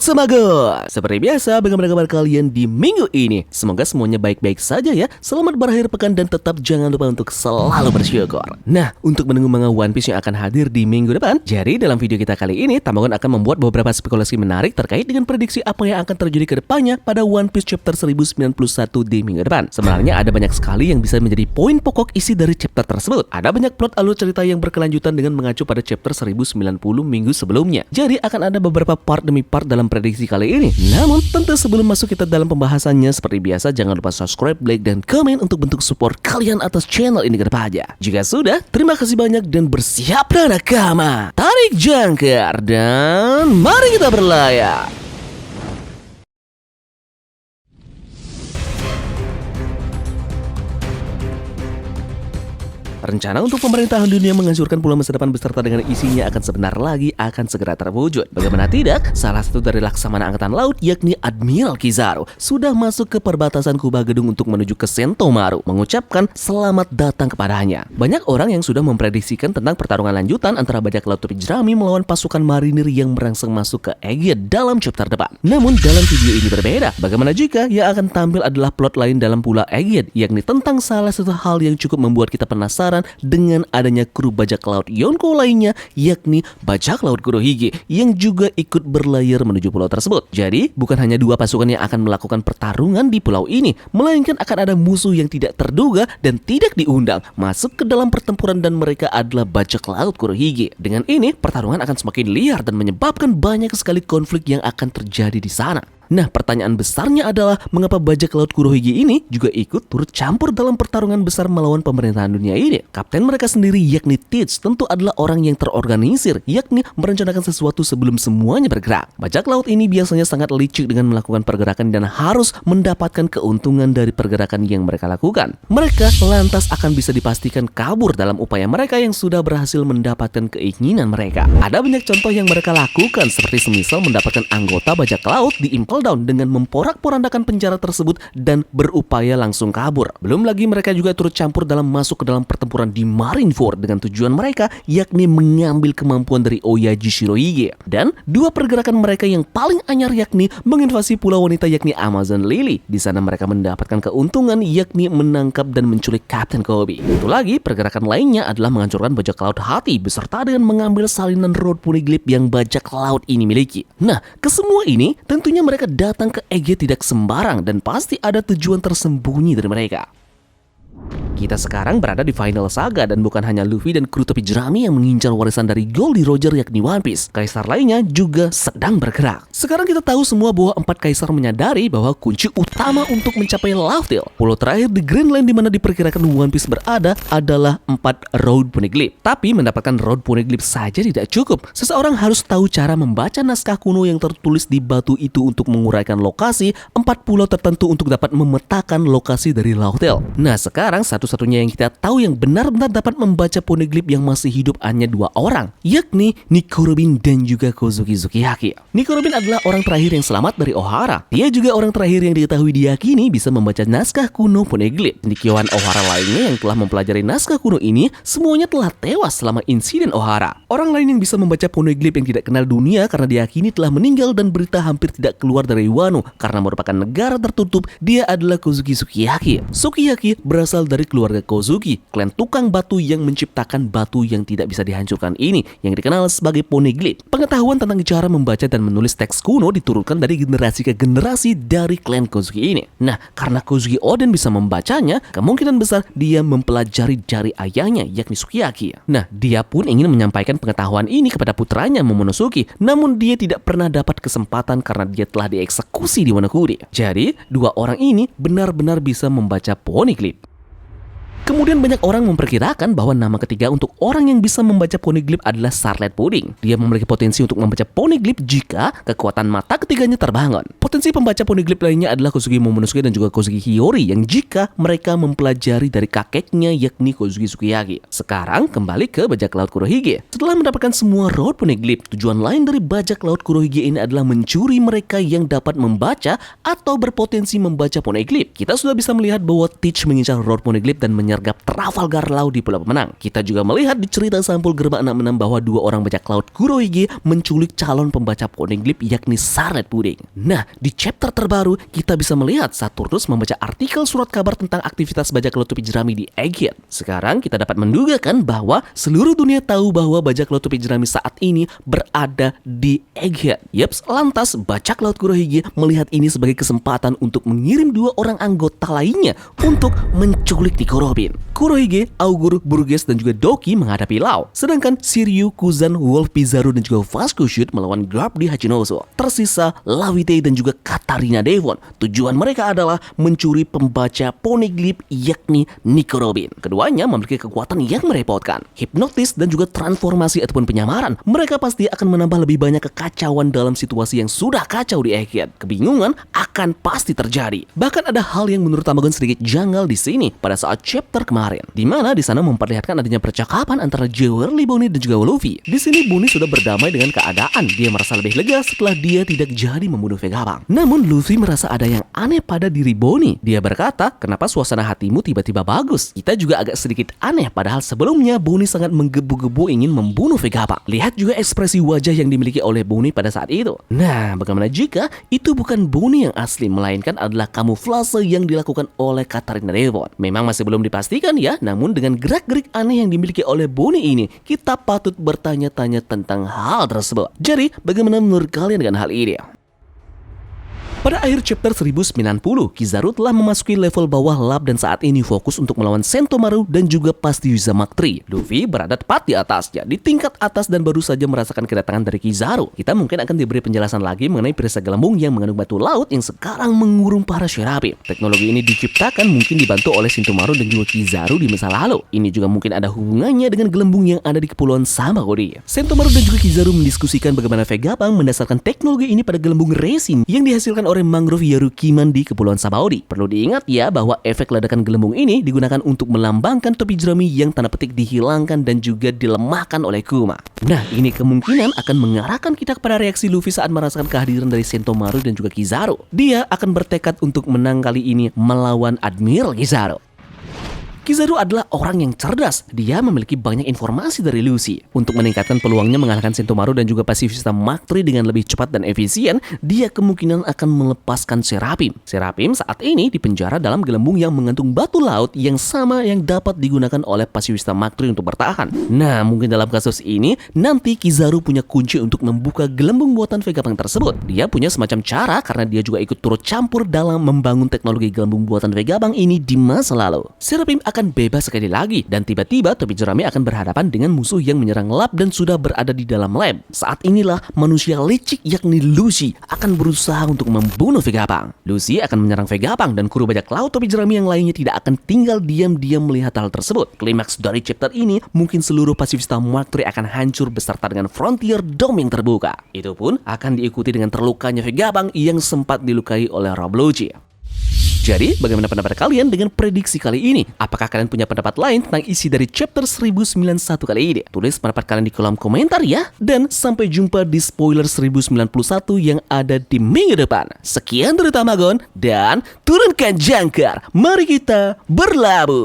sama gue. Seperti biasa, bagaimana kabar kalian di minggu ini? Semoga semuanya baik-baik saja ya. Selamat berakhir pekan dan tetap jangan lupa untuk selalu bersyukur. Nah, untuk menunggu manga One Piece yang akan hadir di minggu depan, jadi dalam video kita kali ini, Tambagon akan membuat beberapa spekulasi menarik terkait dengan prediksi apa yang akan terjadi ke depannya pada One Piece chapter 1091 di minggu depan. Sebenarnya ada banyak sekali yang bisa menjadi poin pokok isi dari chapter tersebut. Ada banyak plot alur cerita yang berkelanjutan dengan mengacu pada chapter 1090 minggu sebelumnya. Jadi akan ada beberapa part demi part dalam prediksi kali ini. Namun tentu sebelum masuk kita dalam pembahasannya, seperti biasa jangan lupa subscribe, like, dan komen untuk bentuk support kalian atas channel ini ke depannya. Jika sudah, terima kasih banyak dan bersiaplah nakama. Tarik jangkar dan mari kita berlayar. Rencana untuk pemerintahan dunia menghancurkan pulau masa depan beserta dengan isinya akan sebentar lagi akan segera terwujud. Bagaimana tidak, salah satu dari Laksamana Angkatan Laut yakni Admiral Kizaru sudah masuk ke perbatasan Kubah Gedung untuk menuju ke Sentomaru, mengucapkan selamat datang kepadanya. Banyak orang yang sudah memprediksikan tentang pertarungan lanjutan antara bajak laut topi jerami melawan pasukan marinir yang merangsang masuk ke Aegea dalam chapter depan. Namun dalam video ini berbeda. Bagaimana jika yang akan tampil adalah plot lain dalam Pulau Aegea, yakni tentang salah satu hal yang cukup membuat kita penasaran dengan adanya kru bajak laut Yonko lainnya, yakni bajak laut Kurohige yang juga ikut berlayar menuju pulau tersebut. Jadi bukan hanya dua pasukan yang akan melakukan pertarungan di pulau ini, melainkan akan ada musuh yang tidak terduga dan tidak diundang masuk ke dalam pertempuran, dan mereka adalah bajak laut Kurohige. Dengan ini pertarungan akan semakin liar dan menyebabkan banyak sekali konflik yang akan terjadi di sana. Nah, pertanyaan besarnya adalah mengapa bajak laut Kurohige ini juga ikut turut campur dalam pertarungan besar melawan pemerintahan dunia ini? Kapten mereka sendiri yakni Teach tentu adalah orang yang terorganisir, yakni merencanakan sesuatu sebelum semuanya bergerak. Bajak laut ini biasanya sangat licik dengan melakukan pergerakan dan harus mendapatkan keuntungan dari pergerakan yang mereka lakukan. Mereka lantas akan bisa dipastikan kabur dalam upaya mereka yang sudah berhasil mendapatkan keinginan mereka. Ada banyak contoh yang mereka lakukan, seperti semisal mendapatkan anggota bajak laut diimpel down dengan memporak-porandakan penjara tersebut dan berupaya langsung kabur. Belum lagi mereka juga turut campur dalam masuk ke dalam pertempuran di Marineford dengan tujuan mereka yakni mengambil kemampuan dari Oyaji Shirohige. Dan dua pergerakan mereka yang paling anyar yakni menginvasi pulau wanita yakni Amazon Lily. Di sana mereka mendapatkan keuntungan yakni menangkap dan menculik Kapten Kobe. Itu lagi pergerakan lainnya adalah menghancurkan bajak laut Hati beserta dengan mengambil salinan road poneglyph yang bajak laut ini miliki. Nah, kesemua ini tentunya mereka datang ke Aegea tidak sembarang dan pasti ada tujuan tersembunyi dari mereka. Kita sekarang berada di final saga dan bukan hanya Luffy dan kru topi jerami yang mengincar warisan dari Goldie Roger yakni One Piece. Kaisar lainnya juga sedang bergerak. Sekarang kita tahu semua bahwa empat kaisar menyadari bahwa kunci utama untuk mencapai Laugh Tale, pulau terakhir di Greenland di mana diperkirakan One Piece berada, adalah 4 road poneglyph. Tapi mendapatkan road poneglyph saja tidak cukup. Seseorang harus tahu cara membaca naskah kuno yang tertulis di batu itu untuk menguraikan lokasi 4 pulau tertentu untuk dapat memetakan lokasi dari Laugh Tale. Nah, sekarang satu-satunya yang kita tahu yang benar-benar dapat membaca poneglyph yang masih hidup hanya 2 orang, yakni Nico Robin dan juga Kozuki Sukiyaki. Nico Robin adalah orang terakhir yang selamat dari Ohara. Dia juga orang terakhir yang diketahui diyakini bisa membaca naskah kuno poneglyph. Nikiwan Ohara lainnya yang telah mempelajari naskah kuno ini semuanya telah tewas selama insiden Ohara. Orang lain yang bisa membaca poneglyph yang tidak kenal dunia karena diyakini telah meninggal dan berita hampir tidak keluar dari Wano karena merupakan negara tertutup, dia adalah Kozuki Sukiyaki. Sukiyaki berasal dari keluarga Kozuki, klan tukang batu yang menciptakan batu yang tidak bisa dihancurkan ini, yang dikenal sebagai poneglyph. Pengetahuan tentang cara membaca dan menulis teks kuno diturunkan dari generasi ke generasi dari klan Kozuki ini. Nah, karena Kozuki Oden bisa membacanya, kemungkinan besar dia mempelajari dari ayahnya, yakni Sukiyaki. Nah, dia pun ingin menyampaikan pengetahuan ini kepada putranya Momonosuke, namun dia tidak pernah dapat kesempatan karena dia telah dieksekusi di Wonokuri. Jadi, dua orang ini benar-benar bisa membaca poneglyph. Kemudian banyak orang memperkirakan bahwa nama ketiga untuk orang yang bisa membaca poneglyph adalah Sarlet Pudding. Dia memiliki potensi untuk membaca poneglyph jika kekuatan mata ketiganya terbangun. Potensi pembaca poneglyph lainnya adalah Kozuki Momonosuke dan juga Kozuki Hiyori yang jika mereka mempelajari dari kakeknya yakni Kozuki Sukiyaki. Sekarang kembali ke bajak laut Kurohige. Setelah mendapatkan semua road poneglyph, tujuan lain dari bajak laut Kurohige ini adalah mencuri mereka yang dapat membaca atau berpotensi membaca poneglyph. Kita sudah bisa melihat bahwa Teach mengincar road poneglyph dan menyergap Trafalgar Law di Pulau Pemenang. Kita juga melihat di cerita sampul Gerbang 66 bahwa dua orang bajak laut Kurohige menculik calon pembaca poneglyph yakni Sarnet Puding. Nah, di chapter terbaru kita bisa melihat Saturnus membaca artikel surat kabar tentang aktivitas bajak laut topi jerami di Egghead. Sekarang kita dapat mendugakan bahwa seluruh dunia tahu bahwa bajak laut topi jerami saat ini berada di Egghead. Yeps, lantas bajak laut Kurohige melihat ini sebagai kesempatan untuk mengirim dua orang anggota lainnya untuk menculik Nico Robin. Kurohige, Augur, Burgess dan juga Doki menghadapi Law, sedangkan Shiryu, Kuzan, Wolf Pizarro dan juga Vasco Shoot melawan Garp di Hachinoso. Tersisa Lawite dan juga Katarina Devon. Tujuan mereka adalah mencuri pembaca poneglyph yakni Nico Robin. Keduanya memiliki kekuatan yang merepotkan, hipnotis dan juga transformasi ataupun penyamaran. Mereka pasti akan menambah lebih banyak kekacauan dalam situasi yang sudah kacau di Egghead. Kebingungan akan pasti terjadi. Bahkan ada hal yang menurut Tamagon sedikit janggal di sini pada saat chapter kemarin, di mana di sana memperlihatkan adanya percakapan antara Jewelry, Bonnie dan juga Luffy. Di sini Bonnie sudah berdamai dengan keadaan. Dia merasa lebih lega setelah dia tidak jadi membunuh Vegapunk. Namun Luffy merasa ada yang aneh pada diri Bonnie. Dia berkata, kenapa suasana hatimu tiba-tiba bagus? Kita juga agak sedikit aneh padahal sebelumnya Bonnie sangat menggebu-gebu ingin membunuh Vegapunk. Lihat juga ekspresi wajah yang dimiliki oleh Bonnie pada saat itu. Nah, bagaimana jika itu bukan Bonnie yang asli, melainkan adalah kamuflase yang dilakukan oleh Katarina Devon? Memang masih belum dipastikan ya, namun dengan gerak-gerik aneh yang dimiliki oleh Bonnie ini, kita patut bertanya-tanya tentang hal tersebut. Jadi, bagaimana menurut kalian dengan hal ini? Pada akhir chapter 1090, Kizaru telah memasuki level bawah lab dan saat ini fokus untuk melawan Sentomaru dan juga Pastiusa Mark III. Luffy berada tepat di atasnya, di tingkat atas dan baru saja merasakan kedatangan dari Kizaru. Kita mungkin akan diberi penjelasan lagi mengenai perisai gelembung yang mengandung batu laut yang sekarang mengurung para Seraphim. Teknologi ini diciptakan mungkin dibantu oleh Sentomaru dan juga Kizaru di masa lalu. Ini juga mungkin ada hubungannya dengan gelembung yang ada di Kepulauan Sabaody. Sentomaru dan juga Kizaru mendiskusikan bagaimana Vegapunk mendasarkan teknologi ini pada gelembung resin yang dihasilkan oleh mangrove Yarukiman di Kepulauan Sabaody. Perlu diingat ya bahwa efek ledakan gelembung ini digunakan untuk melambangkan topi jerami yang tanda petik dihilangkan dan juga dilemahkan oleh Kuma. Nah, ini kemungkinan akan mengarahkan kita kepada reaksi Luffy saat merasakan kehadiran dari Sentomaru dan juga Kizaru. Dia akan bertekad untuk menang kali ini melawan Admiral Kizaru. Kizaru adalah orang yang cerdas. Dia memiliki banyak informasi dari Luffy. Untuk meningkatkan peluangnya mengalahkan Sentomaru dan juga Pacific Mark III dengan lebih cepat dan efisien, dia kemungkinan akan melepaskan Seraphim. Seraphim saat ini dipenjara dalam gelembung yang mengandung batu laut yang sama yang dapat digunakan oleh Pacific Mark III untuk bertahan. Nah, mungkin dalam kasus ini, nanti Kizaru punya kunci untuk membuka gelembung buatan Vegapunk tersebut. Dia punya semacam cara karena dia juga ikut turut campur dalam membangun teknologi gelembung buatan Vegapunk ini di masa lalu. Seraphim akan bebas sekali lagi dan tiba-tiba topi jerami akan berhadapan dengan musuh yang menyerang lab dan sudah berada di dalam lab. Saat inilah manusia licik yakni Lucy akan berusaha untuk membunuh Vegapunk. Lucy akan menyerang Vegapunk dan kru bajak laut topi jerami yang lainnya tidak akan tinggal diam-diam melihat hal tersebut. Klimaks dari chapter ini mungkin seluruh Pacific Mark III akan hancur beserta dengan Frontier Dome yang terbuka. Itu pun akan diikuti dengan terlukanya Vegapunk yang sempat dilukai oleh Rob Lucci. Jadi, bagaimana pendapat kalian dengan prediksi kali ini? Apakah kalian punya pendapat lain tentang isi dari chapter 1091 kali ini? Tulis pendapat kalian di kolom komentar ya. Dan sampai jumpa di spoiler 1091 yang ada di minggu depan. Sekian dari Tamagon dan turunkan jangkar. Mari kita berlabuh.